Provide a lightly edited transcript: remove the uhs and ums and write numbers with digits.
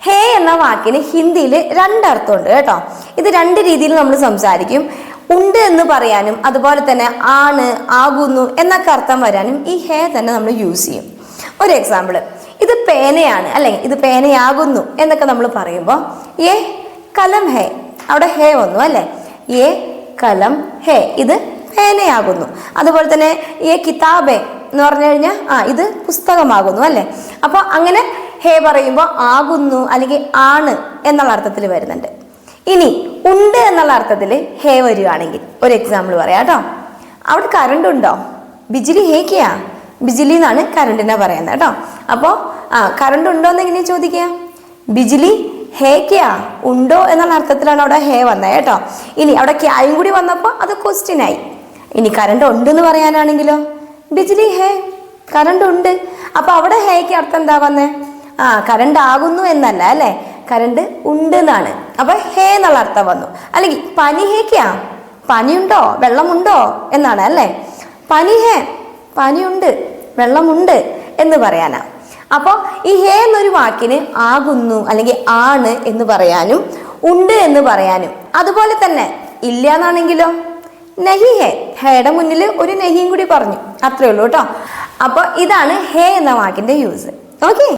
ഹേ എന്ന വാക്കിന് ഹിന്ദിയിൽ രണ്ടർത്ഥമുണ്ട് കേട്ടോ. ഇത് രണ്ട് രീതിയിൽ നമ്മൾ സംസാരിക്കും. ഉണ്ട് എന്ന് പറയാനും അതുപോലെ തന്നെ ആണ്, ആകുന്നു എന്നൊക്കെ അർത്ഥം വരാനും ഈ ഹേ തന്നെ നമ്മൾ യൂസ് ചെയ്യും. ഒരു എക്സാമ്പിൾ, ഇത് പേനയാണ് അല്ലെങ്കിൽ ഇത് പേനയാകുന്നു എന്നൊക്കെ നമ്മൾ പറയുമ്പോൾ ഏ കലം ഹേ, അവിടെ ഹേ വന്നു അല്ലേ. ഏ കലം ഹേ, ഇത് പേനയാകുന്നു. അതുപോലെ തന്നെ ഏ കിതാബേ എന്ന് പറഞ്ഞു കഴിഞ്ഞാൽ ഇത് പുസ്തകമാകുന്നു അല്ലേ. അപ്പോൾ അങ്ങനെ ഹേ പറയുമ്പോൾ ആകുന്നു അല്ലെങ്കിൽ ആണ് എന്നുള്ള അർത്ഥത്തിൽ വരുന്നുണ്ട്. ഇനി ഉണ്ട് എന്നുള്ള അർത്ഥത്തിൽ ഹേ വരികയാണെങ്കിൽ ഒരു എക്സാമ്പിൾ പറയാം കേട്ടോ. അവിടെ കറണ്ട് ഉണ്ടോ? ബിജിലി ഹേ കിയാ, ബിജിലി എന്നാണ് കറണ്ടിനെ പറയുന്നത് കേട്ടോ. അപ്പോൾ കറണ്ട് ഉണ്ടോ എന്ന് എങ്ങനെയാ ചോദിക്കുക? ബിജിലി ഹേ ക്യാ, ഉണ്ടോ എന്നുള്ള അർത്ഥത്തിലാണ് അവിടെ ഹേ വന്നത് കേട്ടോ. ഇനി അവിടെ ക്യായും കൂടി വന്നപ്പോൾ അത് ക്വസ്റ്റ്യൻ ആയി. ഇനി കറണ്ട് ഉണ്ട് എന്ന് പറയാനാണെങ്കിലോ ബിജിലി ഹേ, കറണ്ട് ഉണ്ട്. അപ്പൊ അവിടെ ഹേക്ക് അർത്ഥം എന്താ വന്നേ? കറണ്ട് ആകുന്നു എന്നല്ല അല്ലെ, കറണ്ട് ഉണ്ട് എന്നാണ്. അപ്പൊ ഹേ എന്നുള്ള അർത്ഥം വന്നു. അല്ലെങ്കിൽ പനി ഹേക്കാ, പനിയുണ്ടോ വെള്ളമുണ്ടോ എന്നാണ് അല്ലെ. പനി ഹേ, പനിയുണ്ട് വെള്ളമുണ്ട് എന്ന് പറയാനാ. അപ്പോൾ ഈ ഹേ എന്നൊരു വാക്കിന് ആകുന്നു അല്ലെങ്കിൽ ആണ് എന്ന് പറയാനും ഉണ്ട് എന്ന് പറയാനും, അതുപോലെ തന്നെ ഇല്ല എന്നാണെങ്കിലോ നഹി ഹേ, ഹേയുടെ മുന്നിൽ ഒരു നഹിയും കൂടി പറഞ്ഞു, അത്രേ ഉള്ളൂ കേട്ടോ. അപ്പോൾ ഇതാണ് ഹേ എന്ന വാക്കിന്റെ യൂസ്. ഓക്കെ.